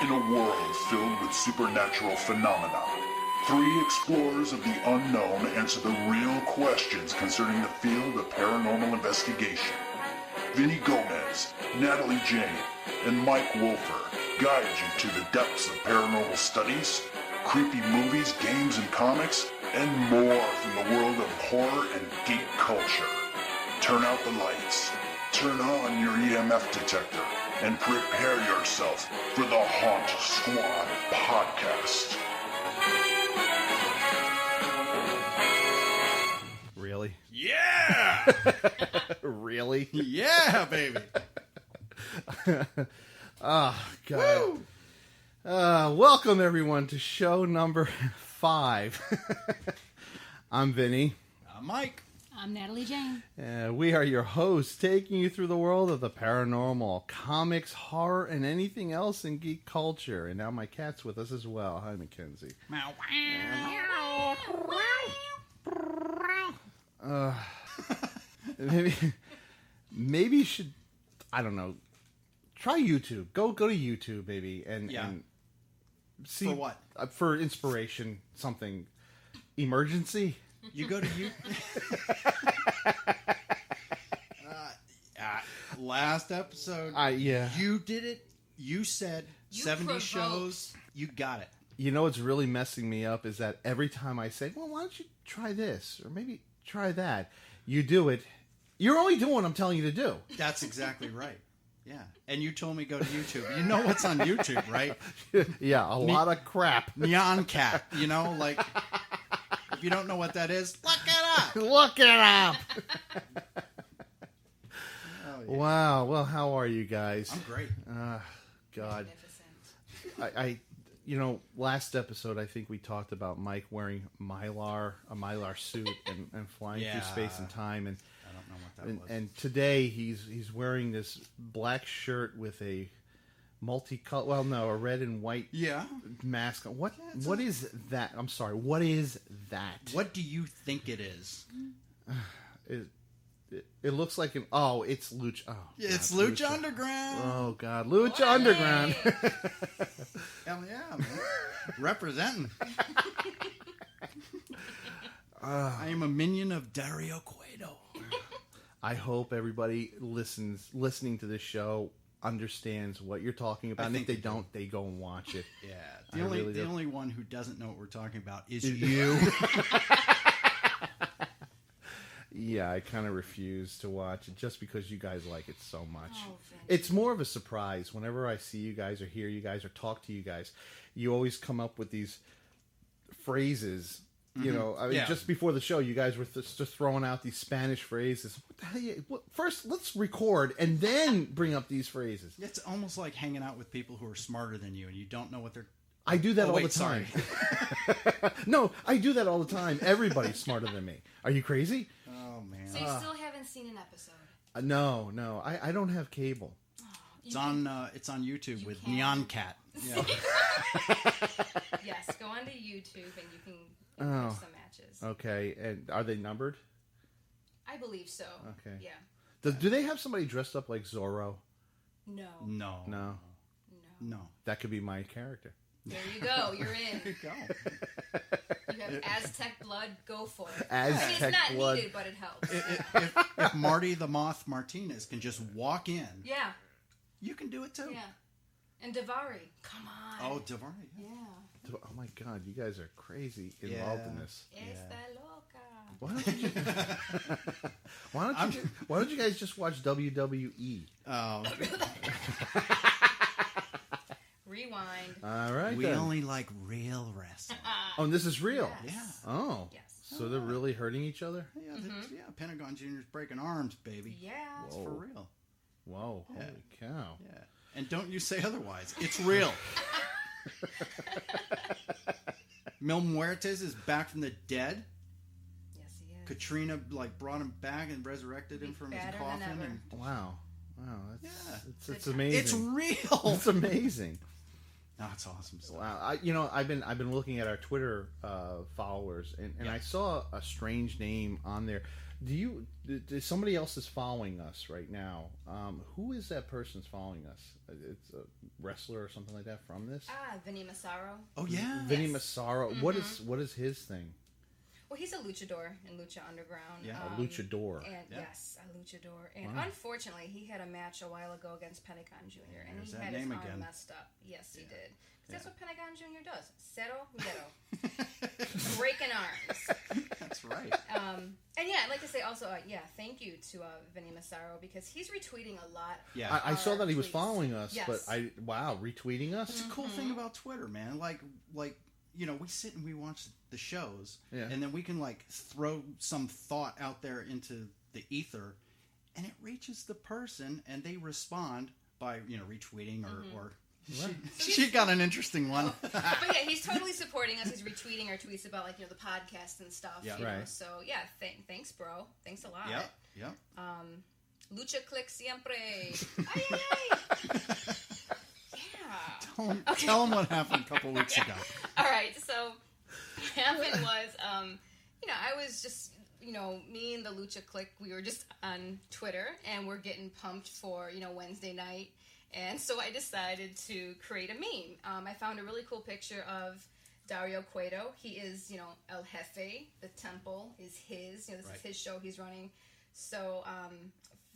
In a world filled with supernatural phenomena, three explorers of the unknown answer the real questions concerning the field of paranormal investigation. Vinny Gomez, Natalie Jane, and Mike Wolfer guide you to the depths of paranormal studies, creepy movies, games, and comics, and more from the world of horror and geek culture. Turn out the lights, turn on your EMF detector, and prepare yourself for the Haunt Squad podcast. Really? Yeah! Really? Yeah, baby! Oh, God. Welcome, everyone, to show number 5. I'm Vinny. I'm Mike. I'm Natalie Jane. We are your hosts, taking you through the world of the paranormal, comics, horror, and anything else in geek culture. And now my cat's with us as well. Hi, Mackenzie. Meow. Maybe you should, I don't know, try YouTube. Go to YouTube, maybe, and see. For what? For inspiration, something. Emergency? You go to you. Last episode, yeah. You did it. You said You 70 provoked. shows. You got it. You know what's really messing me up is that every time I say, well, why don't you try this? Or maybe try that. You do it. You're only doing what I'm telling you to do. That's exactly right. Yeah. And you told me go to YouTube. You know what's on YouTube, right? Yeah, a lot of crap. Neon Cat. You know, like, if you don't know what that is, look it up. Look it up. Oh, yeah. Wow. Well, how are you guys? I'm great. God. I last episode, I think we talked about Mike wearing a Mylar suit and flying through space and time. And I don't know what that was. And today he's wearing this black shirt with a a red and white mask. What is that? I'm sorry. What is that? What do you think it is? It looks like it's Lucha. Oh, It's God, Lucha Underground. Oh God, Lucha Underground. Hell yeah, man. Representing. I am a minion of Dario Cueto. I hope everybody listening to this show understands what you're talking about. And if they don't, they go and watch it. Yeah. The only one who doesn't know what we're talking about is you. Yeah, I kind of refuse to watch it just because you guys like it so much. Oh, it's more of a surprise. Whenever I see you guys or hear you guys or talk to you guys, you always come up with these phrases. You know, I mean, just before the show, you guys were just throwing out these Spanish phrases. What the hell? First, let's record and then bring up these phrases. It's almost like hanging out with people who are smarter than you and you don't know what they're... I do that all the time. Sorry. No, I do that all the time. Everybody's smarter than me. Are you crazy? Oh, man. So you still haven't seen an episode? No. I don't have cable. It's on YouTube with Neon Cat. Yeah. Yes, go onto YouTube and you can watch some matches. Okay, and are they numbered? I believe so. Okay. Yeah. Do they have somebody dressed up like Zorro? No. No. That could be my character. There you go. You're in. There you go. You have Aztec blood. Go for it. Aztec it's not blood. needed, but it helps. If Marty the Moth Martinez can just walk in, Yeah. you can do it too. Yeah. And Davari. Come on. Oh, Davari. Yeah. Oh my God, you guys are crazy involved in this. Está loca. Why don't you guys just watch WWE? Oh, Rewind. All right. we then. only like real wrestling. Oh, and this is real. Yes. Yeah. Oh. Yes. So they're really hurting each other? Yeah, Pentagon Junior's breaking arms, baby. Yeah. It's for real. Whoa, holy cow. Yeah. And don't you say otherwise. It's real. Mil Muertes is back from the dead. Yes, he is. Katrina brought him back and resurrected him from his Better than coffin. ever. And Wow. Yeah. It's amazing. It's real. It's amazing. That's awesome stuff. Wow, I've been looking at our Twitter followers, and I saw a strange name on there. Somebody else is following us right now? Who is that person's following us? It's a wrestler or something like that from this. Vinny Massaro. Oh yeah, Vinny Massaro. What is his thing? Well, he's a luchador in Lucha Underground. Yeah, a luchador. And yes, a luchador. And unfortunately, he had a match a while ago against Pentagon Jr. and he had his arm messed up. Yes, he did. Because that's what Pentagon Jr. does. Cero, miedo. Breaking arms. That's right. And yeah, I'd like to say also, thank you to Vinny Massaro because he's retweeting a lot. Yeah, I saw that he was tweets. following us, Yes. but retweeting us? That's a cool thing about Twitter, man. Like we sit and we watch the shows, and then we can throw some thought out there into the ether, and it reaches the person, and they respond by retweeting or she got an interesting one. But yeah, he's totally supporting us. He's retweeting our tweets about the podcast and stuff. Yeah, know? So yeah, thanks, bro. Thanks a lot. Yep. Lucha click siempre. Ay, ay, ay. Yeah. Tell him what happened a couple weeks ago. All right. So what happened was, I was just, me and the Lucha click, we were just on Twitter and we're getting pumped for, Wednesday night. And so I decided to create a meme. I found a really cool picture of Dario Cueto. He is, El Jefe. The temple is his. This is his show he's running. So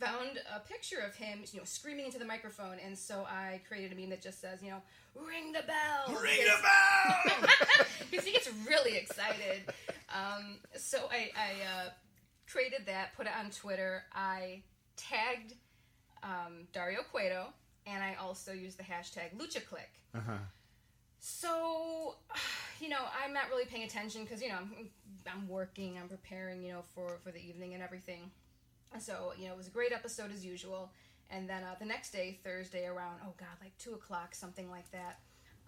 found a picture of him, screaming into the microphone. And so I created a meme that just says, ring the bell. Ring the bell! Because he gets really excited. So I created that, put it on Twitter. I tagged Dario Cueto. And I also use the hashtag LuchaClick. So, I'm not really paying attention because, I'm working, I'm preparing, for the evening and everything. So, it was a great episode as usual. And then the next day, Thursday, around, 2 o'clock, something like that,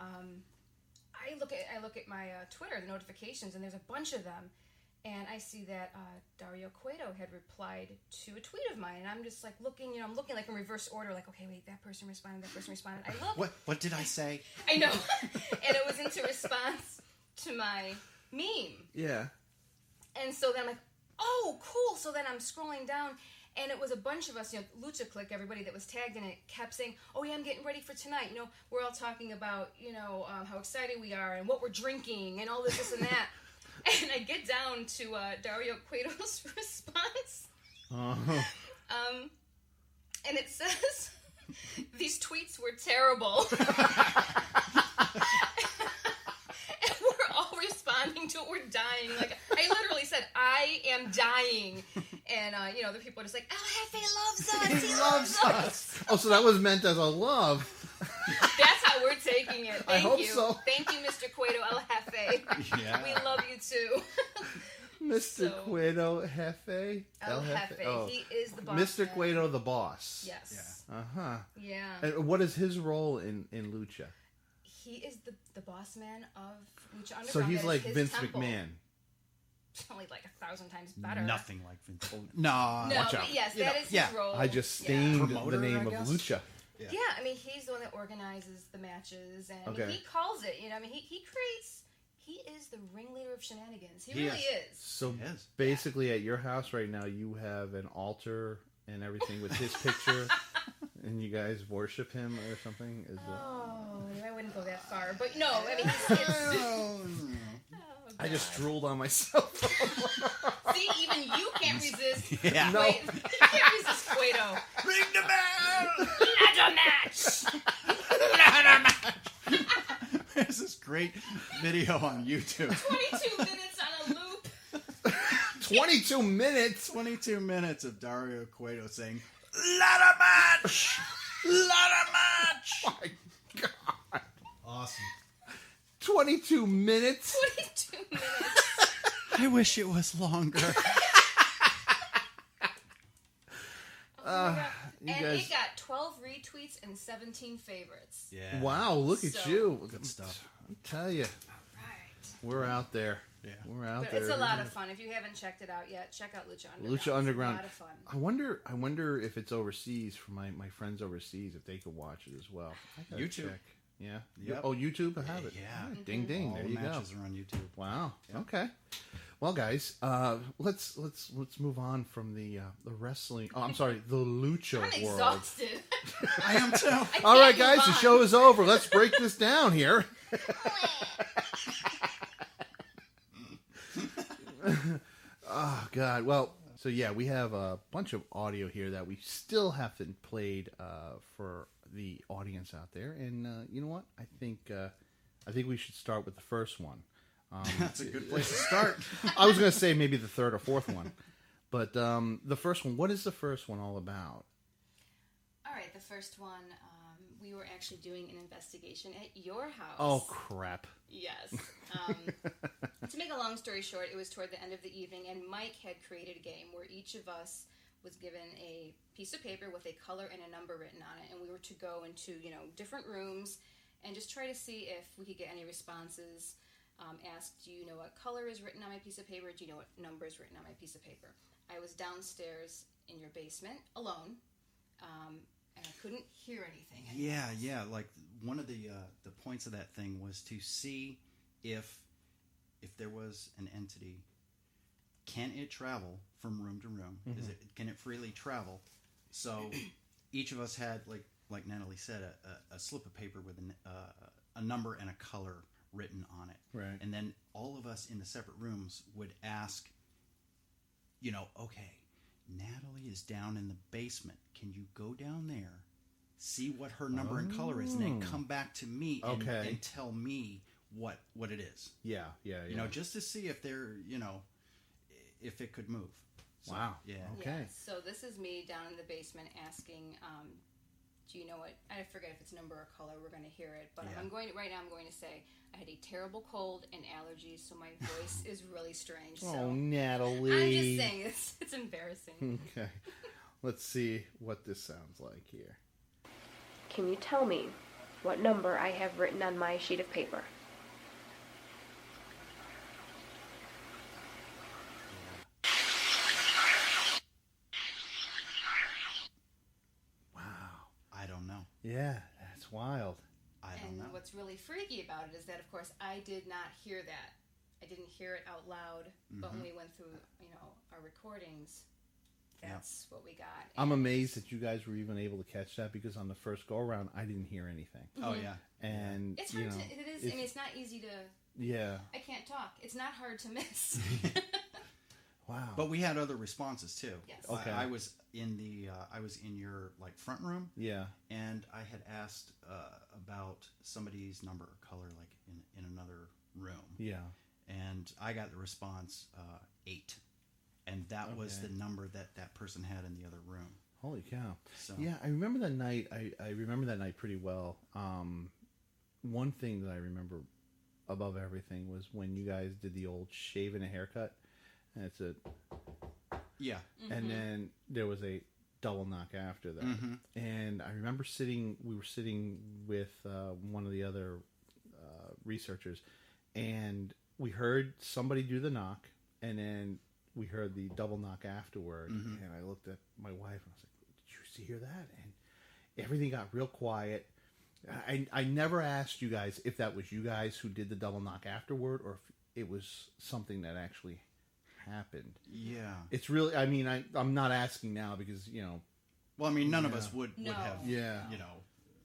I look at my Twitter, the notifications, and there's a bunch of them. And I see that Dario Cueto had replied to a tweet of mine, and I'm just looking, I'm looking in reverse order, okay, wait, that person responded. I look. What did I say? I know, and it was into response to my meme. Yeah. And so then I'm like, oh, cool. So then I'm scrolling down, and it was a bunch of us, Lucha Click, everybody that was tagged in it, kept saying, oh yeah, I'm getting ready for tonight. We're all talking about, how excited we are and what we're drinking and all this and that. And I get down to Dario Cueto's response. And it says, these tweets were terrible. And we're all responding to it. We're dying. I literally said, I am dying. And, the people are just like, El Jefe loves us. He loves us. Oh, so that was meant as a love. That's how we're taking it. Thank I hope you. so. Thank you, Mr. Cueto El Jefe. Yeah. We love you too. Mr. Cueto Jefe? El Jefe. Oh. He is the boss. Mr. Cueto the boss. Yes. Yeah. Uh-huh. Yeah. And what is his role in Lucha? He is the boss man of Lucha Underground. So he's like his Vince temple. McMahon. Only 1,000 times better. Nothing like Vince. No, watch but out. yes, that is his role. I just stained Promoter, the name I of guess? Lucha. Yeah, he's the one that organizes the matches, and Okay. he calls it. He creates. He is the ringleader of shenanigans. He really is. So Yes. basically, at your house right now, you have an altar and everything with his picture, and you guys worship him or something. I wouldn't go that far, but no. It's I just drooled on myself. see, even you can't resist. Yeah. No. Wait, you can't resist Cueto. Ring the bell! Ladder match. There's this great video on YouTube. 22 minutes on a loop. 22 minutes? 22 minutes of Dario Cueto saying, ladder match! Ladder match! Oh my God. Awesome. 22 minutes? 22 minutes. I wish it was longer. You And guys... it got 12 retweets and 17 favorites. Yeah. Wow, look at So- you. Good stuff. I tell you, Right. we're out there. Yeah. We're out But there. it's a lot of fun. If you haven't checked it out yet, check out Lucha Underground. Lucha Underground. It's a lot of fun. I wonder if it's overseas for my friends overseas if they could watch it as well. I gotta YouTube. check. Yeah. Yep. Oh, YouTube, I have it. Yeah. Ding ding. All there the you go. matches are on YouTube. Wow. Yep. Okay. Well, guys, let's move on from the wrestling. Oh, I'm sorry, the lucha I'm world. exhausted. I am too. All right, guys, the show is over. Let's break this down here. Oh God. Well, so yeah, we have a bunch of audio here that we still haven't played for the audience out there, and you know what? I think we should start with the first one. That's a good place to start. I was going to say maybe the third or fourth one, but the first one. What is the first one all about? All right, the first one, we were actually doing an investigation at your house. Oh crap! Yes. To make a long story short, it was toward the end of the evening, and Mike had created a game where each of us was given a piece of paper with a color and a number written on it, and we were to go into different rooms and just try to see if we could get any responses. Asked, do you know what color is written on my piece of paper? Do you know what number is written on my piece of paper? I was downstairs in your basement alone, and I couldn't hear anything. Yeah. Like one of the points of that thing was to see if there was an entity. Can it travel from room to room? Mm-hmm. Can it freely travel? So each of us had, like Natalie said, a slip of paper with a number and a color written on it. Right. And then all of us in the separate rooms would ask, okay, Natalie is down in the basement. Can you go down there, see what her number and color is, and then come back to me and tell me what it is. Yeah. Just to see if they're, if it could move. So, wow. Yeah. Okay. Yeah, so this is me down in the basement asking, do you know what? I forget if it's number or color. We're going to hear it, but I'm going to say I had a terrible cold and allergies, so my voice is really strange. Oh, So Natalie! I'm just saying it's embarrassing. Okay, let's see what this sounds like here. Can you tell me what number I have written on my sheet of paper? Wow. I don't know. Yeah, that's wild. I don't know. What's really freaky about it is that, of course, I did not hear that. I didn't hear it out loud, but when we went through, our recordings, that's what we got. I'm amazed that you guys were even able to catch that, because on the first go around, I didn't hear anything. Oh yeah. And it's hard to. It is. It's not easy to. Yeah. I can't talk. It's not hard to miss. Wow. But we had other responses too. Yes. Okay. I was in your front room. Yeah. And I had asked about somebody's number or color, like in another room. Yeah. And I got the response 8, and that was the number that person had in the other room. Holy cow! So. Yeah, I remember that night. I remember that night pretty well. One thing that I remember above everything was when you guys did the old shave and a haircut. And it's a yeah, and then there was a double knock after that. And I remember we were sitting with one of the other researchers, and we heard somebody do the knock, and then we heard the double knock afterward. And I looked at my wife and I was like, "Did you hear that?" And everything got real quiet. I never asked you guys if that was you guys who did the double knock afterward, or if it was something that actually happened. Yeah. It's really, I mean, I'm not asking now because, well, I mean, none of us would have,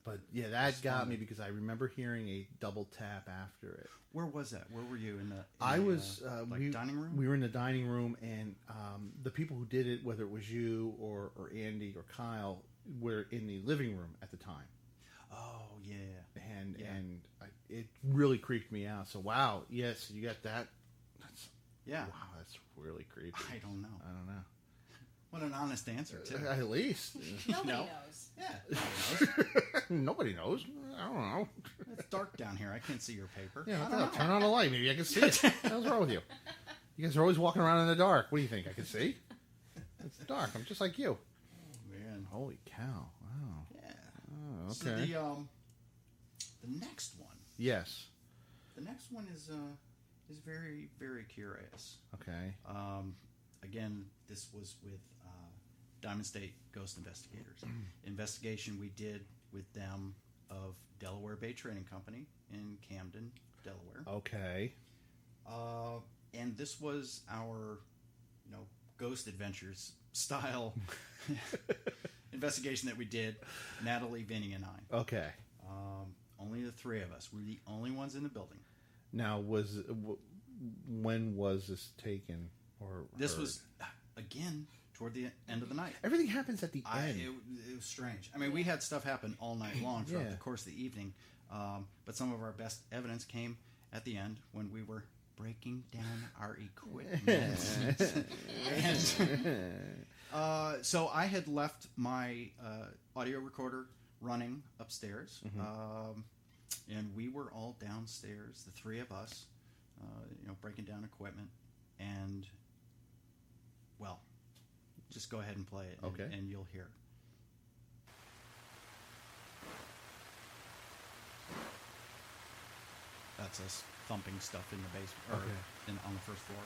but yeah, that got me, because I remember hearing a double tap after it. Where was that? Where were you in the dining room? We were in the dining room, and the people who did it, whether it was you or Andy or Kyle, were in the living room at the time. Oh, yeah. And it really creeped me out. So, wow, yes, you got that. Yeah. Wow, that's really creepy. I don't know. What an honest answer, too. At least. Nobody knows. Yeah. Nobody knows. I don't know. It's dark down here. I can't see your paper. Yeah, turn on a light. Maybe I can see it. What's wrong with you? You guys are always walking around in the dark. What do you think? I can see? It's dark. I'm just like you. Oh, man. Holy cow. Wow. Yeah. Oh, okay. So the next one. Yes. The next one is very, very curious. Okay. Again, this was with Diamond State Ghost Investigators. Investigation we did with them of Delaware Bay Trading Company in Camden, Delaware. Okay. And this was our, Ghost Adventures style investigation that we did, Natalie, Vinny, and I. Okay. Only the three of us. We're the only ones in the building. Now, when was this taken? Or this heard? was, again, toward the end of the night. Everything happens at the end. It was strange. I mean, we had stuff happen all night long throughout the course of the evening, but some of our best evidence came at the end when we were breaking down our equipment. So I had left my audio recorder running upstairs, and we were all downstairs, the three of us, breaking down equipment, and, well, just go ahead and play it, and you'll hear. That's us thumping stuff in the basement, or on the first floor.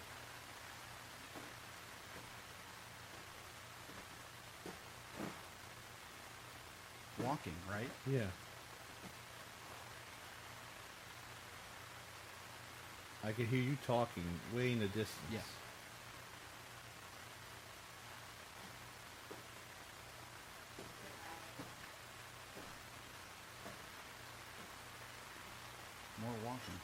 Walking, right? Yeah. I could hear you talking way in the distance. Yeah. More walking.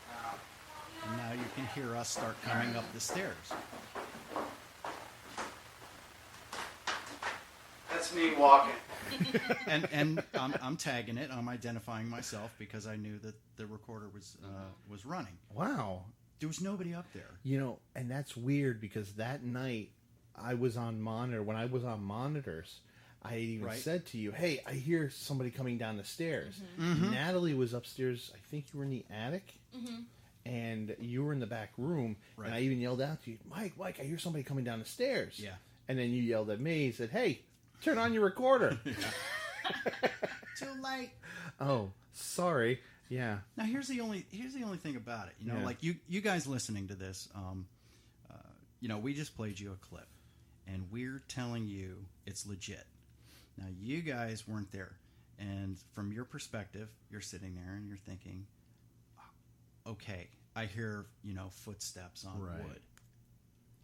Wow. And now you can hear us start coming up the stairs. That's me walking. and I'm tagging it. I'm identifying myself because I knew that the recorder was running. Wow. There was nobody up there. And that's weird because that night I was on monitor. When I was on monitors, I had even said to you, "Hey, I hear somebody coming down the stairs." Mm-hmm. Natalie was upstairs. I think you were in the attic, and you were in the back room. Right. And I even yelled out to you, Mike, I hear somebody coming down the stairs." Yeah. And then you yelled at me and said, "Hey, turn on your recorder." Too late. Oh, sorry. Yeah. Now here's the only thing about it. Like you guys listening to this, we just played you a clip, and we're telling you it's legit. Now you guys weren't there, and from your perspective, you're sitting there and you're thinking, okay, I hear footsteps on wood.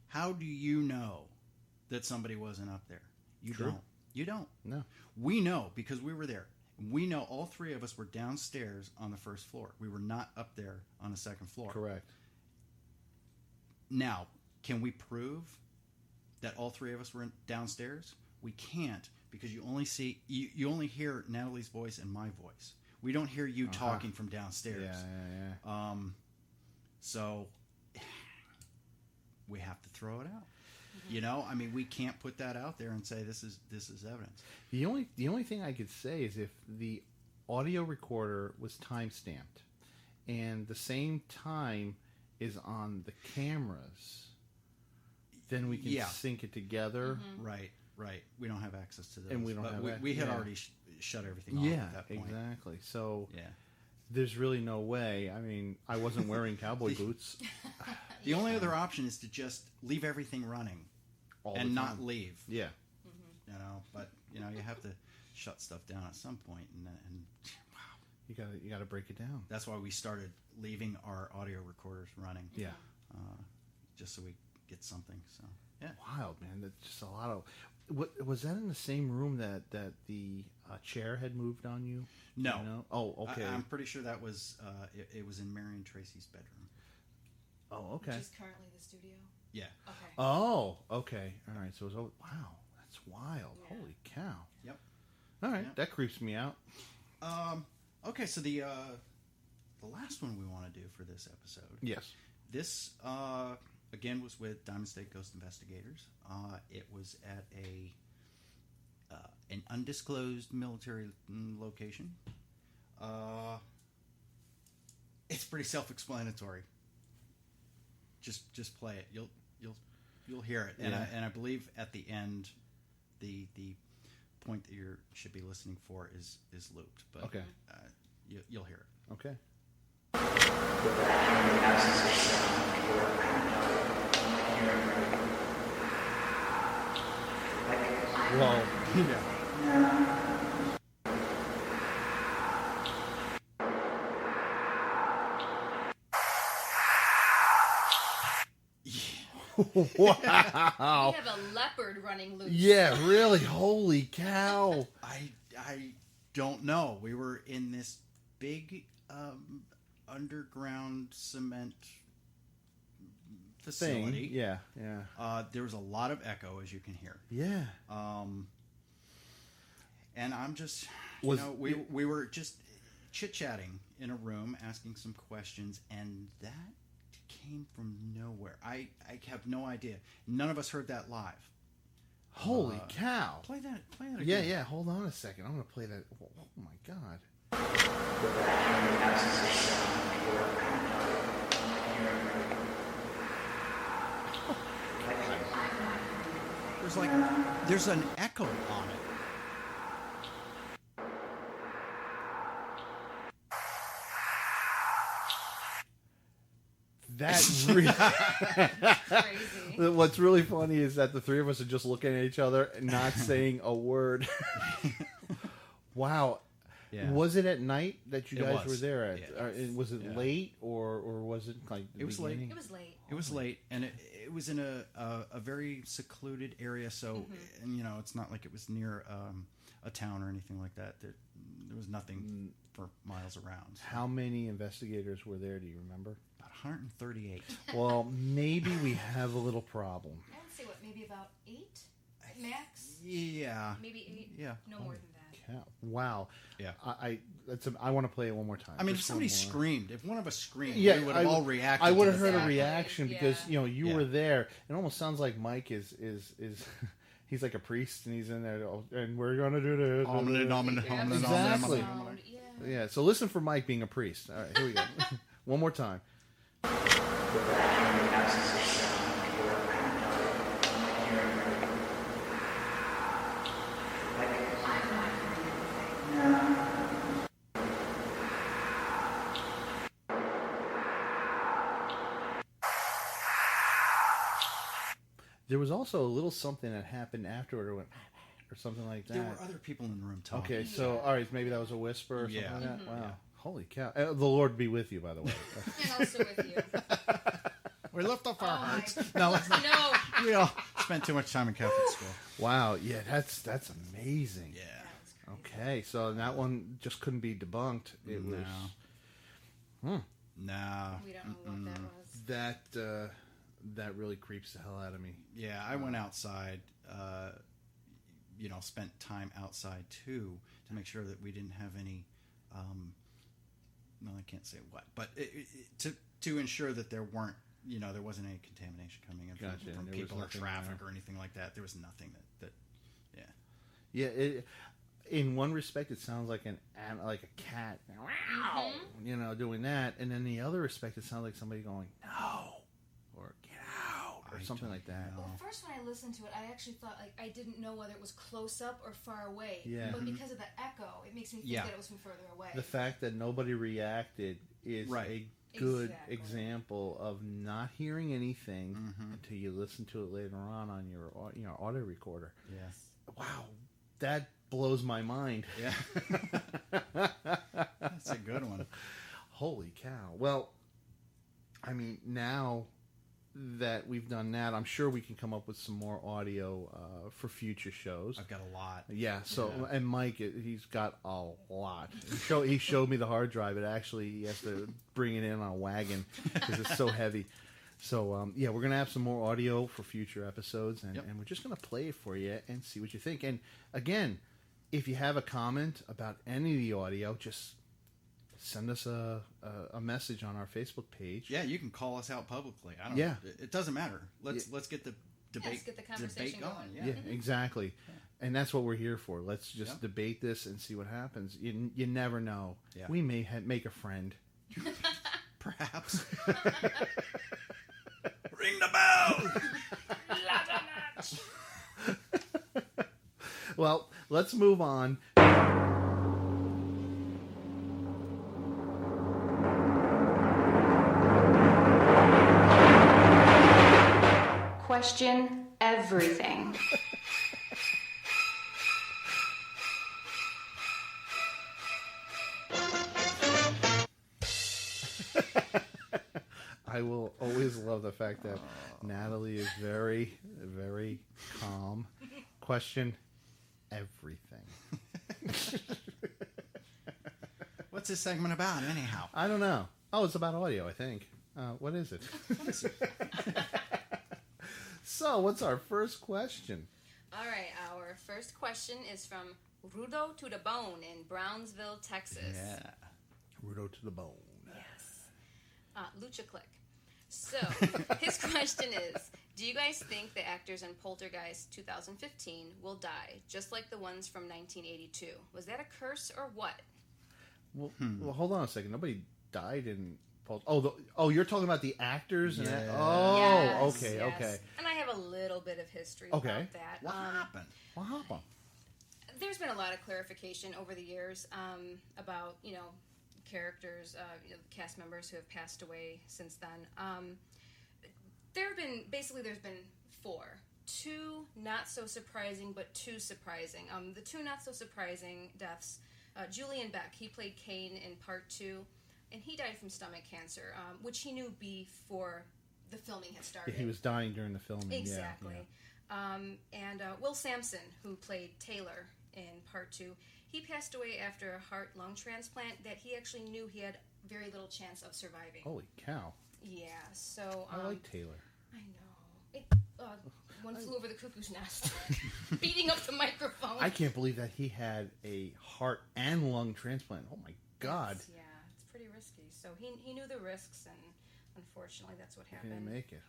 How do you know that somebody wasn't up there? You True. don't. You don't. No. We know because we were there. We know all three of us were downstairs on the first floor. We were not up there on the second floor. Correct. Now, can we prove that all three of us were downstairs? We can't because you only hear Natalie's voice and my voice. We don't hear you talking from downstairs. Yeah. So we have to throw it out. We can't put that out there and say this is evidence. The only thing I could say is if the audio recorder was time stamped and the same time is on the cameras, then we can sync it together. Mm-hmm. Right. We don't have access to those. And we don't have we had already shut everything off at that point. Exactly. So yeah. There's really no way. I mean, I wasn't wearing cowboy boots. The only other option is to just leave everything running and not leave. Yeah. But you have to shut stuff down at some point, and wow, you got to break it down. That's why we started leaving our audio recorders running. Yeah. Just so we get something. So yeah. Wild, man. That's just a lot of. What was that in the same room that the chair had moved on you? No. Oh, okay. I'm pretty sure that was it was in Marion Tracy's bedroom. Oh, okay. Which is currently the studio. Yeah. Okay. Oh, okay. All right. So it was. Wow, that's wild. Yeah. Holy cow. Yep. All right, that creeps me out. Okay, so the last one we want to do for this episode. Yes. This again was with Diamond State Ghost Investigators. It was at an undisclosed military location. It's pretty self-explanatory. Just play it. You'll hear it. Yeah. And I believe at the end, the point that you should be listening for is looped. But okay, you'll hear it. Okay. Well, yeah. Wow. We have a leopard running loose. Yeah, really. Holy cow. I don't know. We were in this big underground cement facility. Thing. Yeah. There was a lot of echo, as you can hear. Yeah. And I'm just, we were just chit-chatting in a room, asking some questions, and that came from nowhere. I have no idea. None of us heard that live. Holy cow. Play that again. Yeah. Hold on a second. I'm going to play that. Oh, my God. There's an echo on it. That's really Crazy. What's really funny is that the three of us are just looking at each other and not saying a word. Wow. Yeah. Was it at night that you guys were there? At? Yeah. Was it late or was it like the beginning? Late. It was late. It was late, and it was in a very secluded area. So, and it's not like it was near a town or anything like that. There was nothing for miles around. So. How many investigators were there? Do you remember? About 138. Well, maybe we have a little problem. I would say maybe about 8 max. Yeah. Maybe 8. Yeah. No more than that. Wow. Yeah. I want to play it one more time. I mean, Just if somebody one more. screamed, if one of us screamed, yeah, we would have all reacted. I would have to heard the a fact. reaction because Yeah. you were there. It almost sounds like Mike is he's like a priest and he's in there and we're gonna do this. Exactly. Yeah. So listen for Mike being a priest. All right, here we go. One more time. There was also a little something that happened afterward or something like that. There were other people in the room talking. Okay, so all right, maybe that was a whisper or something like that. Wow, Yeah. Holy cow! The Lord be with you, by the way. And also with you. We lift up our hearts. my- No, let's not. No. We all spent too much time in Catholic school. Wow, yeah, that's amazing. Yeah. Okay, so that one just couldn't be debunked. It was No. We don't know what that was. that really creeps the hell out of me. Yeah, I went outside, spent time outside too to make sure that we didn't have any, I can't say what, but to ensure that there weren't, there wasn't any contamination coming in from people or traffic or anything like that. There was nothing that Yeah, in one respect, it sounds like like a cat, doing that, and in the other respect, it sounds like somebody going no or get out or something like that. Well, first when I listened to it, I actually thought I didn't know whether it was close up or far away. Yeah. But because of the echo, it makes me think that it was from further away. The fact that nobody reacted is a good example of not hearing anything until you listen to it later on your audio recorder. Yes. Wow, that blows my mind. Yeah. That's a good one. Holy cow. Well, I mean, now that we've done that, I'm sure we can come up with some more audio for future shows. I've got a lot. Yeah, and Mike, he's got a lot. He showed me the hard drive. He has to bring it in on a wagon because it's so heavy. So, we're going to have some more audio for future episodes, and we're just going to play it for you and see what you think. And, again, if you have a comment about any of the audio, just send us a message on our Facebook page. Yeah, you can call us out publicly. I don't. Yeah. It doesn't matter. Let's get the debate. Let's get the conversation going. going. Yeah, exactly. And that's what we're here for. Let's just debate this and see what happens. You never know. Yeah. We may make a friend. Perhaps. Ring the bell. Well, let's move on. Question everything. I will always love the fact that Natalie is very, very calm. Question everything. What's this segment about, anyhow? I don't know. Oh, it's about audio, I think. What is it? So, what's our first question? All right, our first question is from Rudo to the Bone in Brownsville, Texas. Yeah. Rudo to the bone. Yes. Lucha Click. So, his question is, do you guys think the actors in Poltergeist 2015 will die, just like the ones from 1982? Was that a curse or what? Well, hold on a second. Nobody died in Poltergeist. You're talking about the actors? Yeah. Okay. And I have a little bit of history Okay. about that. What happened? What happened? There's been a lot of clarification over the years about, characters, cast members who have passed away since then. There's been 4. 2 not so surprising, but 2 surprising. The 2 not so surprising deaths, Julian Beck, he played Kane in part 2, and he died from stomach cancer, which he knew before the filming had started. Yeah, he was dying during the filming. Exactly. Yeah. And Will Sampson, who played Taylor in part 2, he passed away after a heart-lung transplant that he actually knew he had very little chance of surviving. Holy cow. Yeah, so... I like Taylor. I know. One flew over the cuckoo's nest. Beating up the microphone. I can't believe that he had a heart and lung transplant. Oh my God. It's pretty risky. So he knew the risks, and unfortunately that's what happened. Didn't make it.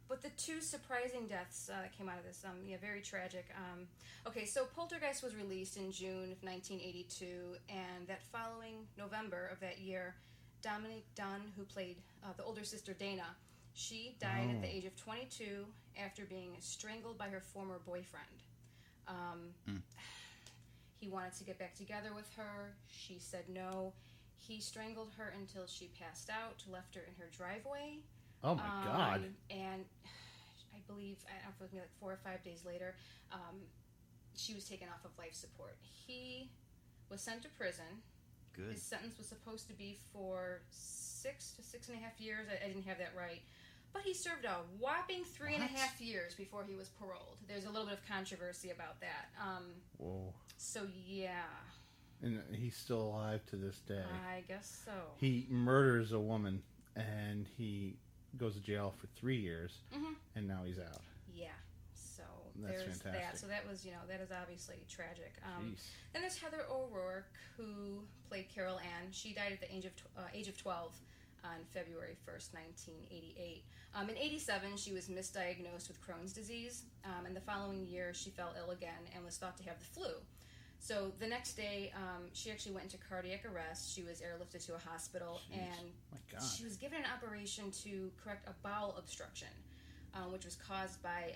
But the 2 surprising deaths that came out of this, very tragic. So Poltergeist was released in June of 1982, and that following November of that year, Dominique Dunn, who played the older sister Dana, she died at the age of 22 after being strangled by her former boyfriend. He wanted to get back together with her. She said no. He strangled her until she passed out, left her in her driveway. Oh my God. And I believe, I don't know, like 4 or 5 days later, she was taken off of life support. He was sent to prison. Good. His sentence was supposed to be for 6 to 6.5 years. I didn't have that right. But he served a whopping 3.5 years before he was paroled. There's a little bit of controversy about that. Whoa. So, yeah. And he's still alive to this day. I guess so. He murders a woman, and he goes to jail for 3 years, and now he's out. Yeah. So That's there's fantastic. that. So that was, that is obviously tragic. Then there's Heather O'Rourke, who played Carol Ann. She died at the age of 12 on February 1st, 1988. In 87, she was misdiagnosed with Crohn's disease, and the following year she fell ill again and was thought to have the flu. So the next day, she actually went into cardiac arrest. She was airlifted to a hospital, and she was given an operation to correct a bowel obstruction, which was caused by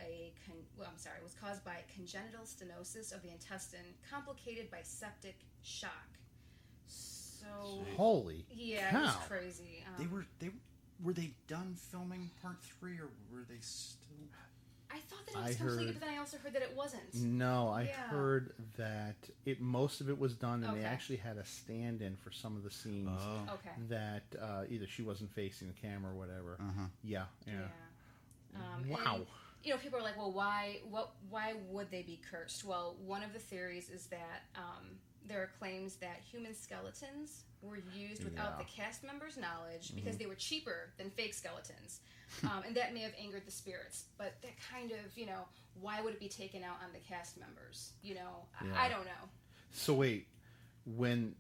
congenital stenosis of the intestine, complicated by septic shock. So holy cow. It was crazy. Were they done filming part 3, or were they still? I thought that it was completed, but then I also heard that it wasn't. No, I heard that most of it was done, and they actually had a stand-in for some of the scenes. Oh. Okay. That either she wasn't facing the camera or whatever. Yeah. Wow. And, people are like, well, why would they be cursed? Well, one of the theories is that there are claims that human skeletons were used without the cast members' knowledge because they were cheaper than fake skeletons. And that may have angered the spirits. But that kind of, why would it be taken out on the cast members? I don't know. So wait, when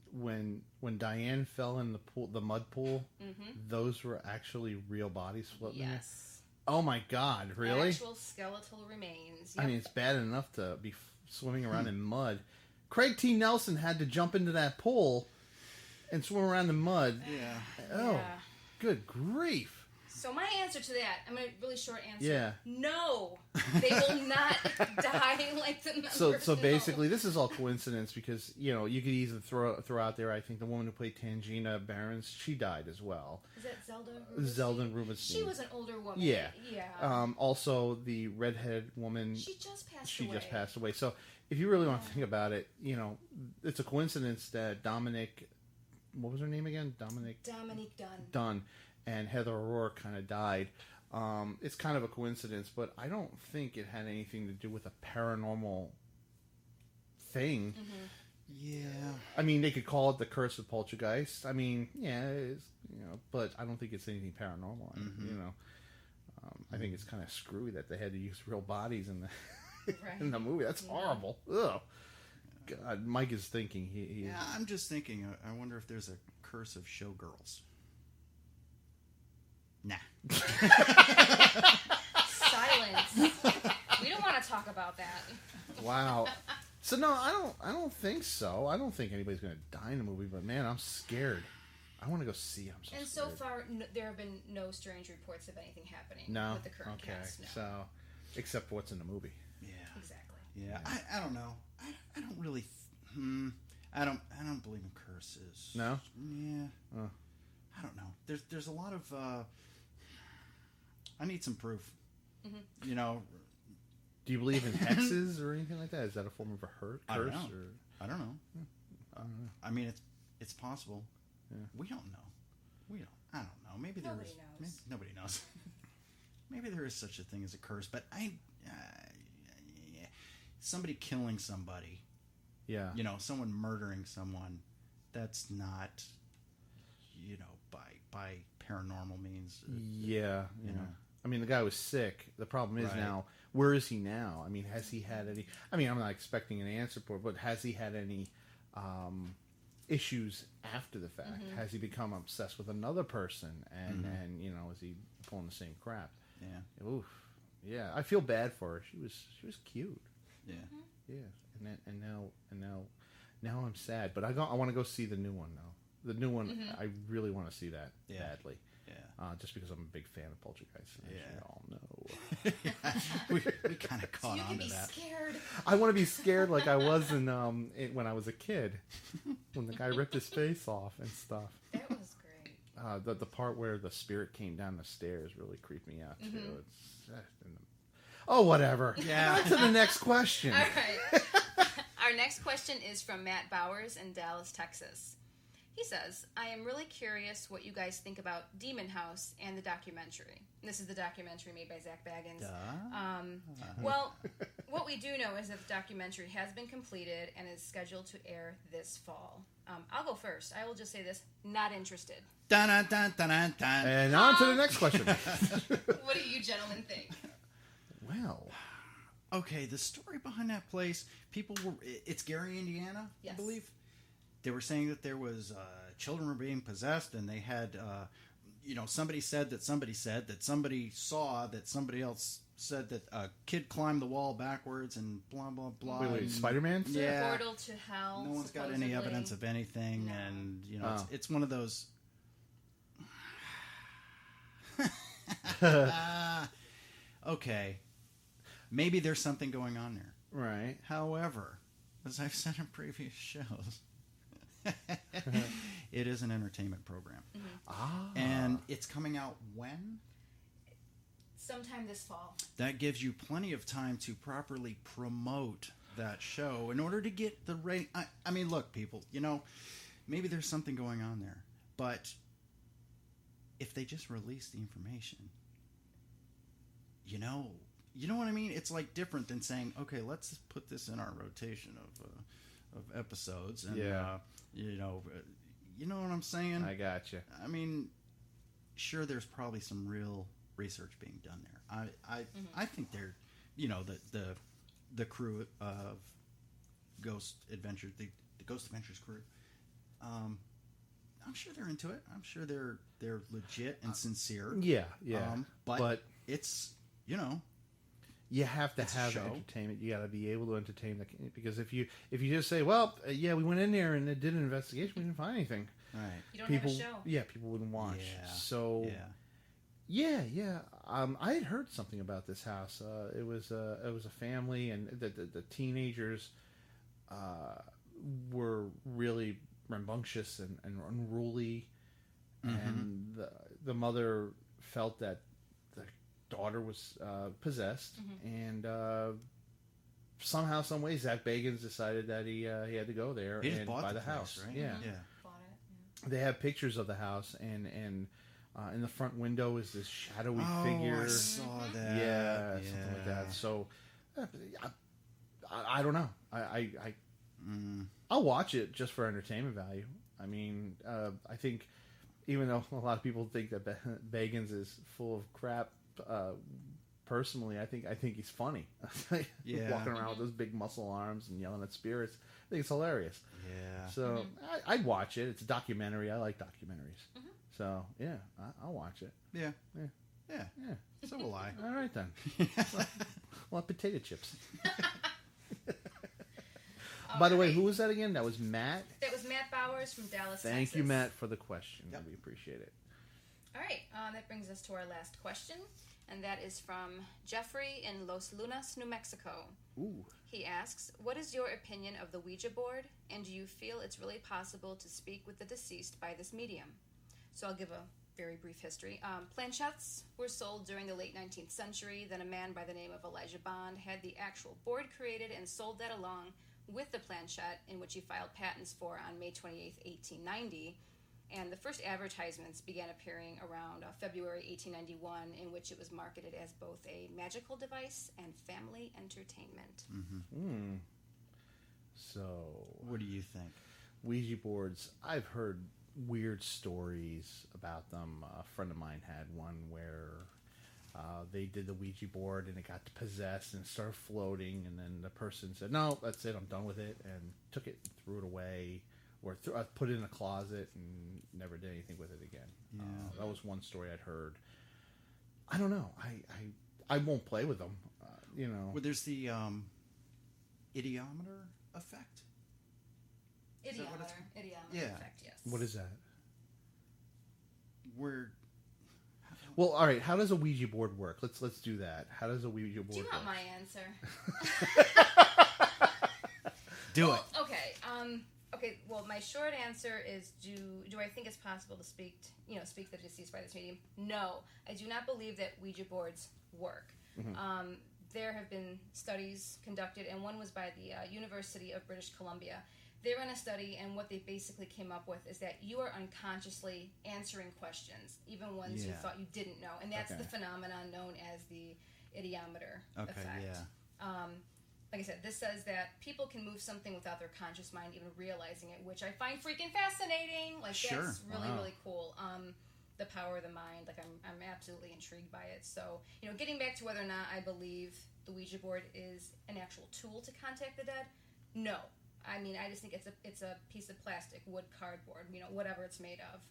Diane fell in the mud pool, those were actually real bodies floating there? Yes. Oh my God, really? Actual skeletal remains. Yep. I mean, it's bad enough to be swimming around in mud. Craig T. Nelson had to jump into that pool and swim around in mud. Yeah. Oh, good grief. So my answer to that, I'm a really short answer. Yeah. No, they will not die like the members. So basically, this is all coincidence because you could easily throw out there. I think the woman who played Tangina Barons, she died as well. Is that Zelda? Zelda Rubinstein. She was an older woman. Yeah. Yeah. Also, the redhead woman. She just passed away. So if you really want to think about it, it's a coincidence that Dominic, what was her name again? Dominique Dunn. And Heather O'Rourke kind of died. It's kind of a coincidence, but I don't think it had anything to do with a paranormal thing. Mm-hmm. Yeah. I mean, they could call it the curse of Poltergeist. I mean, yeah, it is, but I don't think it's anything paranormal. Mm-hmm. I think it's kind of screwy that they had to use real bodies in the right. in the movie. That's horrible. Ugh. God, Mike is thinking. Yeah, I'm just thinking. I wonder if there's a curse of showgirls. Nah. Silence. We don't want to talk about that. Wow. So no, I don't think so. I don't think anybody's going to die in the movie. But man, I'm scared. I want to go see. I'm so. And scared. so far, there have been no strange reports of anything happening with the current cast. No. So, except for what's in the movie. Yeah. Exactly. Yeah. I don't know. I don't really. I don't believe in curses. No. Yeah. I don't know. There's a lot of. I need some proof. Mm-hmm. Do you believe in hexes or anything like that? Is that a form of a curse? I don't know. I mean, it's possible. Yeah. We don't know. I don't know. Maybe there is. Knows. Nobody knows. Maybe there is such a thing as a curse, but somebody killing somebody. Yeah. Someone murdering someone. That's not. By paranormal means. Yeah. I mean, the guy was sick. The problem is now, where is he now? I mean, has he had any... I mean, I'm not expecting an answer for it, but has he had any issues after the fact? Mm-hmm. Has he become obsessed with another person? And is he pulling the same crap? Yeah. Oof. Yeah, I feel bad for her. She was cute. Yeah. Mm-hmm. Yeah. And now I'm sad. But I want to go see the new one, though. The new one, I really want to see that badly. Yeah. Just because I'm a big fan of Poltergeist. As you all know. we kind of caught on to that. Scared. I want to be scared like I was when I was a kid. When the guy ripped his face off and stuff. That was great. The part where the spirit came down the stairs really creeped me out, too. Whatever. Yeah. On to the next question. All right. Our next question is from Matt Bowers in Dallas, Texas. He says, I am really curious what you guys think about Demon House and the documentary. This is the documentary made by Zak Bagans. Well, what we do know is that the documentary has been completed and is scheduled to air this fall. I'll go first. I will just say this, not interested. Dun, dun, dun, dun, dun, dun. And on to the next question. What do you gentlemen think? Well... Okay, the story behind that place, it's Gary, Indiana, yes. I believe. They were saying that there was children were being possessed, and they had, somebody said that somebody saw that somebody else said that a kid climbed the wall backwards and blah, blah, blah. Wait, Spider-Man? Yeah. Portal to hell. No one's got any evidence of anything, no. And, it's one of those... Okay. Maybe there's something going on there. Right. However, as I've said in previous shows... It is an entertainment program. Mm-hmm. And it's coming out when? Sometime this fall. That gives you plenty of time to properly promote that show in order to get the rating. I mean, look, people, maybe there's something going on there. But if they just release the information, you know what I mean? It's like different than saying, okay, let's put this in our rotation of episodes. And, you know what I'm saying? I got you. I mean, sure, there's probably some real research being done there. I think they're, the crew of Ghost Adventures, the Ghost Adventures crew. I'm sure they're into it. I'm sure they're legit and sincere. Yeah. But it's, you have to have entertainment. You got to be able to entertain because if you just say, well, we went in there and it did an investigation, we didn't find anything. Right. You don't have a show. Yeah, people wouldn't watch. Yeah. So Yeah. I had heard something about this house. It was a family, and the teenagers were really rambunctious and unruly, and the mother felt that the daughter was possessed, and somehow, some way, Zak Bagans decided that he had to go there and buy the house. Right? Yeah. Bought it. Yeah. They have pictures of the house, and in the front window is this shadowy figure. I saw that. Yeah, something like that. So, I don't know. I'll watch it just for entertainment value. I mean, I think even though a lot of people think that Bagans is full of crap, personally, I think he's funny. Walking around with those big muscle arms and yelling at spirits. I think it's hilarious. Yeah. So I'd watch it. It's a documentary. I like documentaries. So yeah, I'll watch it. Yeah. Yeah. So will I. All right then. Well, potato chips. By the way, who was that again? That was Matt? That was Matt Bowers from Dallas, Thank Texas. you, Matt, for the question. Yep. We appreciate it. All right, that brings us to our last question, and that is from Jeffrey in Los Lunas, New Mexico. Ooh. He asks, what is your opinion of the Ouija board, and do you feel it's really possible to speak with the deceased by this medium? So I'll give a very brief history. Planchettes were sold during the late 19th century. Then a man by the name of Elijah Bond had the actual board created and sold that along with the planchette, in which he filed patents for on May 28, 1890. And the first advertisements began appearing around February 1891, in which it was marketed as both a magical device and family entertainment. So, what do you think? Ouija boards, I've heard weird stories about them. A friend of mine had one where they did the Ouija board and it got possessed and started floating, and then the person said, no, that's it, I'm done with it, and took it and threw it away, or put it in a closet and never did anything with it again. Yeah. That was one story I'd heard. I don't know. I won't play with them. Well, there's the idiometer effect. Idiometer effect, yes. What is that? Well, all right. How does a Ouija board work? Let's do that. How does a Ouija board work? Do you want my answer? Do it. Okay. Well, my short answer is: do I think it's possible to speak the deceased by this medium? No, I do not believe that Ouija boards work. There have been studies conducted, and one was by the University of British Columbia. They ran a study, and what they basically came up with is that you are unconsciously answering questions, even ones you thought you didn't know. And that's the phenomenon known as the idiometer effect. Like I said, this says that people can move something without their conscious mind even realizing it, which I find freaking fascinating. Like, that's really cool. The power of the mind. Like, I'm absolutely intrigued by it. So, getting back to whether or not I believe the Ouija board is an actual tool to contact the dead, no. I mean, I just think it's a piece of plastic, wood, cardboard, whatever it's made of.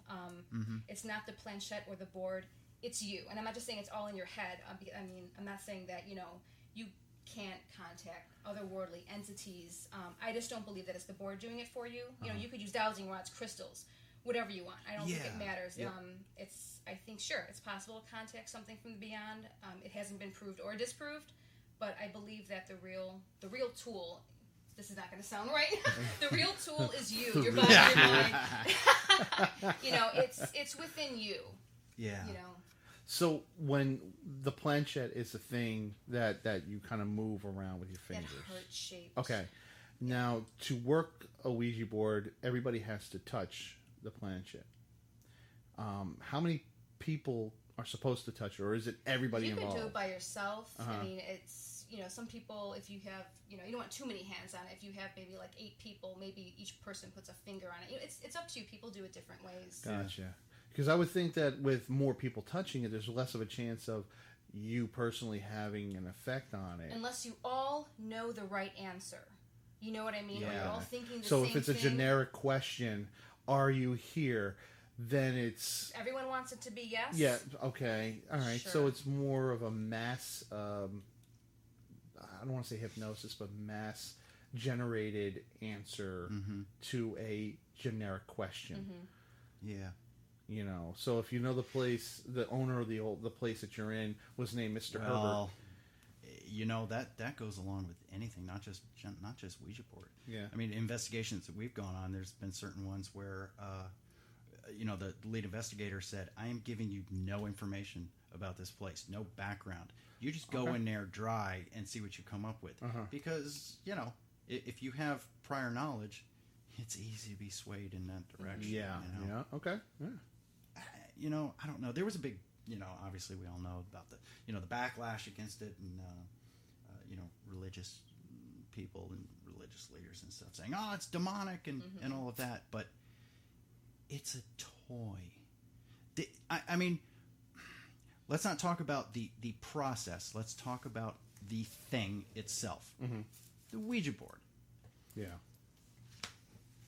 It's not the planchette or the board. It's you. And I'm not just saying it's all in your head. I mean, I'm not saying that, you can't contact otherworldly entities. I just don't believe that it's the board doing it for you. You could use dowsing rods, crystals, whatever you want. I don't think it matters. Yep. I think, sure, it's possible to contact something from the beyond. It hasn't been proved or disproved, but I believe that the real tool. This is not going to sound right. The real tool is you, your body, your mind. It's within you. Yeah. So when the planchette is the thing that you kind of move around with your fingers. That heart shaped. Okay. Now, to work a Ouija board, everybody has to touch the planchette. How many people are supposed to touch it, or is it everybody involved? You can do it by yourself. I mean, it's... some people, if you have, you don't want too many hands on it. If you have maybe like 8 people, maybe each person puts a finger on it. It's up to you. People do it different ways. Gotcha. Because I would think that with more people touching it, there's less of a chance of you personally having an effect on it. Unless you all know the right answer. You know what I mean? Yeah. Or you're all thinking the so same if it's a thing. generic question, are you here? Then it's... Everyone wants it to be yes? Yeah, okay. All right. Sure. So it's more of a mass... I don't want to say hypnosis, but mass-generated answer to a generic question. Yeah. You know, so if you know the place, the owner of the place that you're in was named Mr. Herbert. You know, that goes along with anything, not just Ouija board. Yeah. I mean, investigations that we've gone on, there's been certain ones where, you know, the lead investigator said, I am giving you no information about this place, no background. You just go in there dry and see what you come up with. Because, you know, if you have prior knowledge, it's easy to be swayed in that direction. Yeah. You know? Yeah. Okay. Yeah. You know, I don't know. There was a big, you know, obviously we all know about the, you know, the backlash against it, and you know, religious people and religious leaders and stuff saying, "Oh, it's demonic," and all of that. But it's a toy. I mean, let's not talk about the process. Let's talk about the thing itself. The Ouija board. Yeah.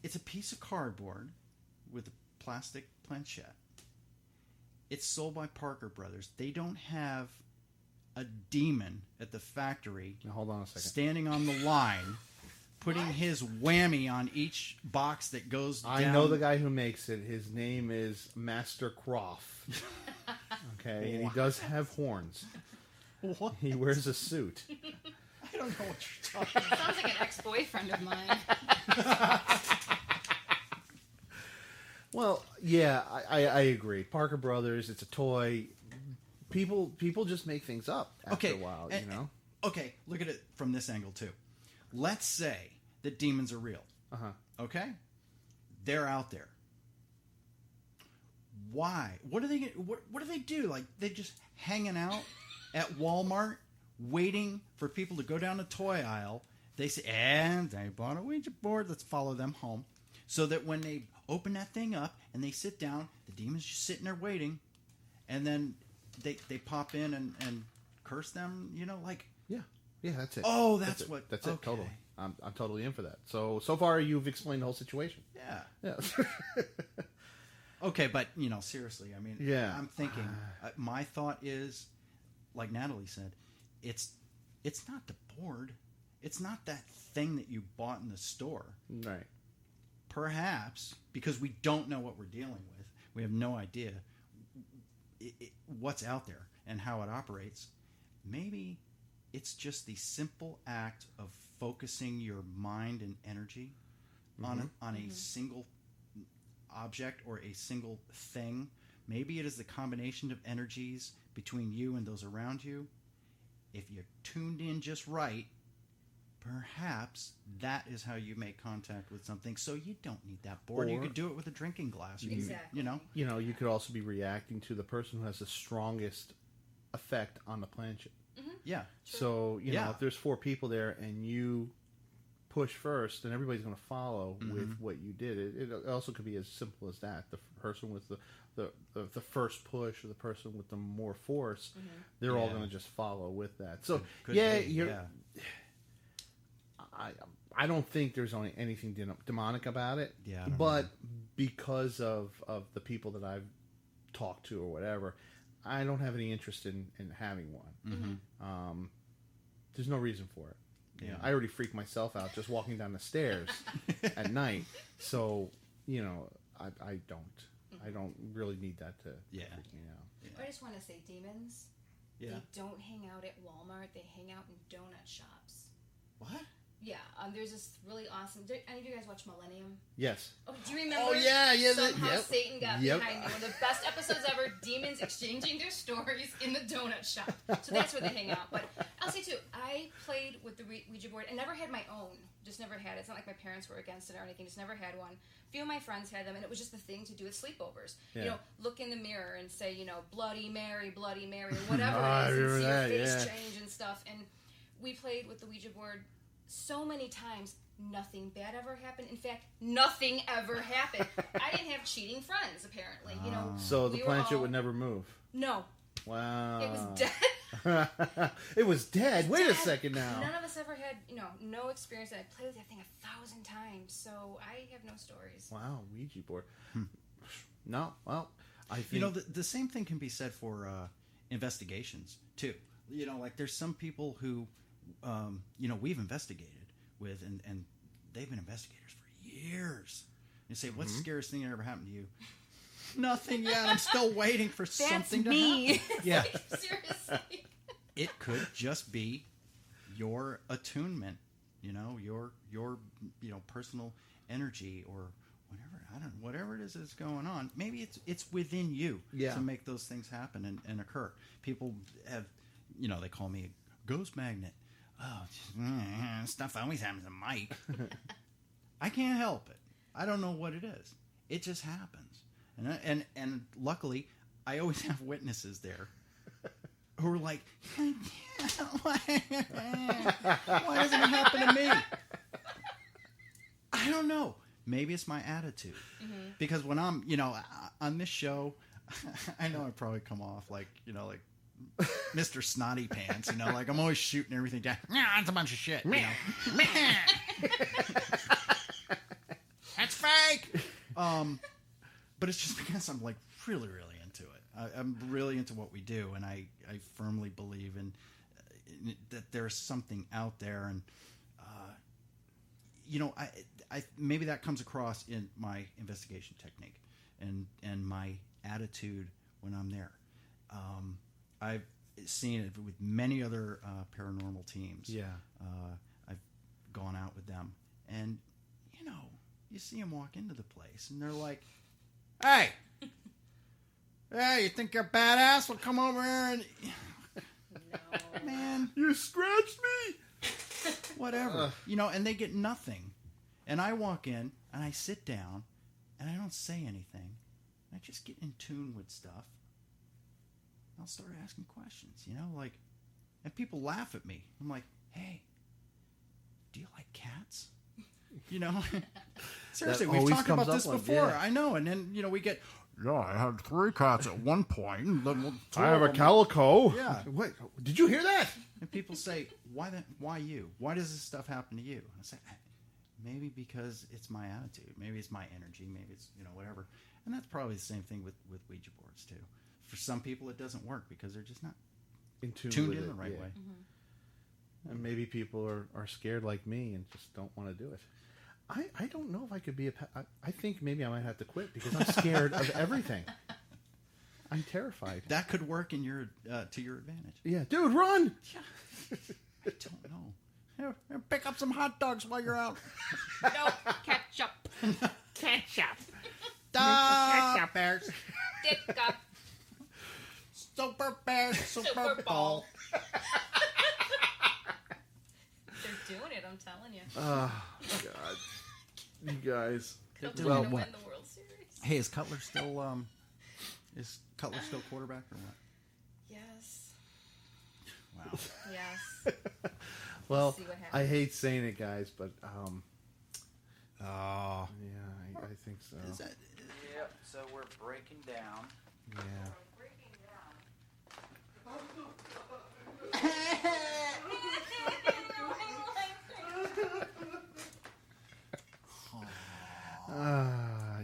It's a piece of cardboard with a plastic planchette. It's sold by Parker Brothers. They don't have a demon at the factory. Now, hold on a second. Standing on the line, putting his whammy on each box that goes down. I know the guy who makes it. His name is Master Croft. Okay, and he does have horns. What? He wears a suit. I don't know what you're talking about. Sounds like an ex-boyfriend of mine. Well, yeah, I agree. Parker Brothers, it's a toy. People just make things up after a while, you know? Okay, look at it from this angle, too. Let's say that demons are real. Okay? They're out there. Why? What do they do? Like, they just hanging out at Wal-Mart, waiting for people to go down the toy aisle. They say, and they bought a Ouija board. Let's follow them home. So that when they open that thing up and they sit down, the demon's just sitting there waiting, and then they pop in and curse them, you know, like... Yeah, that's it. Oh, that's it, totally. I'm totally in for that. So far you've explained the whole situation. Yeah. Okay, but, you know, seriously, I mean, I'm thinking, my thought is, like Natalie said, it's not the board. It's not that thing that you bought in the store. Right. Perhaps, because we don't know what we're dealing with, we have no idea what's out there and how it operates. Maybe it's just the simple act of focusing your mind and energy on a single object or a single thing. Maybe it is the combination of energies between you and those around you. If you're tuned in just right, perhaps that is how you make contact with something. So you don't need that board. Or you could do it with a drinking glass. Exactly. You know, you could also be reacting to the person who has the strongest effect on the planchette. Yeah. So, you know, if there's 4 people there and you push first, then everybody's going to follow with what you did. It also could be as simple as that. The person with the first push, or the person with the more force, they're all going to just follow with that. So, I don't think there's only anything demonic about it. Yeah. But because of the people that I've talked to or whatever, I don't have any interest in having one. There's no reason for it. You know, I already freak myself out just walking down the stairs at night. So, you know, I don't really need that to freak me out. I just want to say, demons, they don't hang out at Walmart. They hang out in donut shops. What? Yeah, there's this really awesome... Any of you guys watch Millennium? Yes. Oh, do you remember? Oh, yeah. Somehow Satan got behind me. One of the best episodes ever, demons exchanging their stories in the donut shop. So that's where they hang out. But I'll say, too, I played with the Ouija board. I never had my own. Just never had it. It's not like my parents were against it or anything. Just never had one. A few of my friends had them, and it was just the thing to do at sleepovers. Yeah. You know, look in the mirror and say, you know, Bloody Mary, or whatever it is, and see your face change and stuff. And we played with the Ouija board so many times, nothing bad ever happened. In fact, nothing ever happened. I didn't have cheating friends, apparently. You know, so the planchette would never move. No. Wow. It was dead. It was dead. Wait a second now. None of us ever had, no experience. I played with that thing 1,000 times, so I have no stories. Wow, Ouija board. No, well, I think... You know, the same thing can be said for investigations, too. You know, like there's some people who... we've investigated with, and they've been investigators for years. You say, what's the scariest thing that ever happened to you? Nothing yet. I'm still waiting for something to happen. Yeah. Seriously. It could just be your attunement, your personal energy or whatever it is that's going on. Maybe it's within you to make those things happen and occur. People have, they call me a ghost magnet. Oh, stuff always happens to Mike. I can't help it. I don't know what it is. It just happens. And luckily, I always have witnesses there who are like, why doesn't it happen to me? I don't know. Maybe it's my attitude. Mm-hmm. Because when I'm, on this show, I know I probably come off like Mr. Snotty Pants, like I'm always shooting everything down. That's a bunch of shit, That's fake. But it's just because I'm like really, really into it. I'm really into what we do, and I firmly believe in that there's something out there, and I maybe that comes across in my investigation technique and my attitude when I'm there. I've seen it with many other paranormal teams. Yeah, I've gone out with them, and you see them walk into the place, and they're like, "Hey, you think you're badass? Well, come over here and No. Man, you scratched me." Whatever, and they get nothing, and I walk in and I sit down, and I don't say anything. I just get in tune with stuff. I'll start asking questions, and people laugh at me. I'm like, hey, do you like cats? Seriously, we've talked about this before. Yeah. I know, and then, we get, I had 3 cats at one point. And then I have a calico. Yeah. Wait, did you hear that? And people say, why you? Why does this stuff happen to you? And I say, maybe because it's my attitude. Maybe it's my energy. Maybe it's, whatever. And that's probably the same thing with Ouija boards, too. For some people, it doesn't work because they're just not tuned in the right way. Mm-hmm. And maybe people are scared like me and just don't want to do it. I don't know if I could be I think maybe I might have to quit because I'm scared of everything. I'm terrified. That could work in your to your advantage. Yeah, dude, run! Yeah. I don't know. Here, pick up some hot dogs while you're out. No, ketchup. Ketchup. Ketchup bears. Dick up. Super Bears, Super Bowl. They're doing it, I'm telling you. Oh, God. You guys. They're going to win the World Series. Hey, is Cutler still quarterback or what? Yes. Wow. Yes. Well, I hate saying it, guys, but yeah, I think so. Is that? Yep. So we're breaking down. Yeah.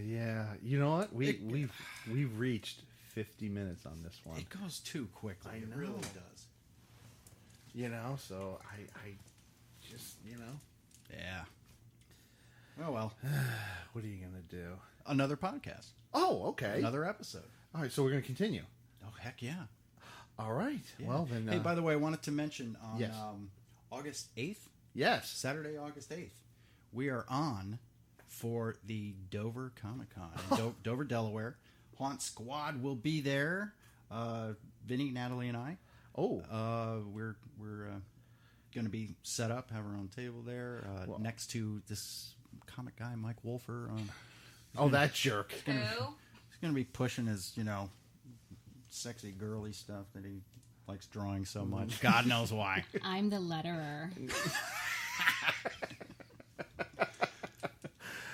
Yeah. You know what? We've reached 50 minutes on this one. It goes too quickly. I know. It really does. So I just, Yeah. Oh, well. What are you going to do? Another podcast. Oh, okay. Another episode. All right, so we're going to continue. Oh, heck yeah. All right. Yeah. Well, then... Hey, by the way, I wanted to mention on yes. August 8th. Yes. Saturday, August 8th. We are on for the Dover Comic-Con in Dover, Delaware. Haunt Squad will be there. Vinny, Natalie, and I. Oh. We're going to be set up, have our own table there next to this comic guy, Mike Wolfer. That jerk. Who? He's going to be pushing his, sexy girly stuff that he likes drawing so much. God knows why. I'm the letterer.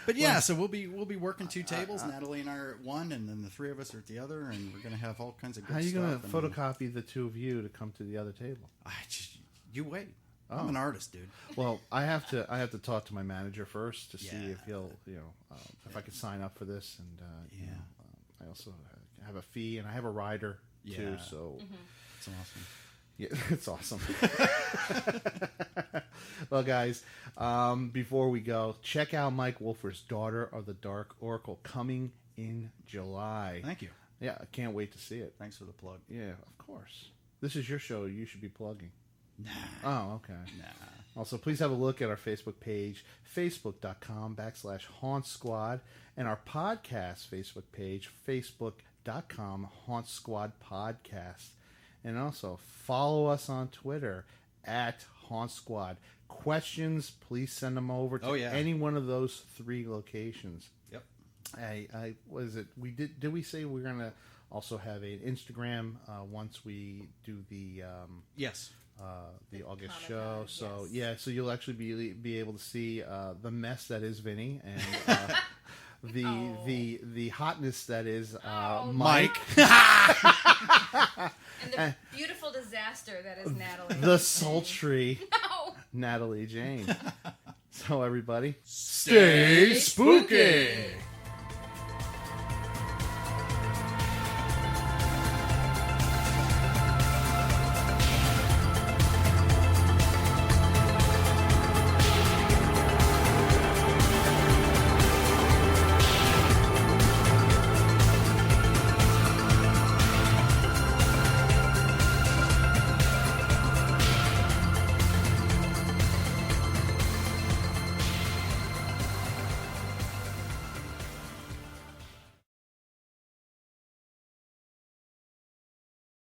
But yeah, so we'll be working 2 tables. Natalie and I are at one, and then the 3 of us are at the other, and we're going to have all kinds of good stuff. How are you going to photocopy the 2 of you to come to the other table? You wait. I'm an artist, dude. Well, I have to talk to my manager first to see if he'll, if I could sign up for this, and I also have a fee, and I have a rider too. So it's awesome. Yeah, it's awesome. Well, guys, before we go, check out Mike Wolfer's Daughter of the Dark Oracle coming in July. Thank you. Yeah, I can't wait to see it. Thanks for the plug. Yeah, of course. This is your show. You should be plugging. Nah. Oh, okay. Nah. Also, please have a look at our Facebook page, facebook.com/Haunt Squad, and our podcast Facebook page, facebook.com/Haunt Squad Podcast. And also, follow us on Twitter at Haunt Squad. Questions, please send them over to any one of those 3 locations. Yep. What is it? Did we say we're going to also have an Instagram once we do the yes. The August show. So so you'll actually be able to see the mess that is Vinny and the hotness that is Mike. And the beautiful disaster that is Natalie. The sultry Natalie Jane. So everybody, stay spooky.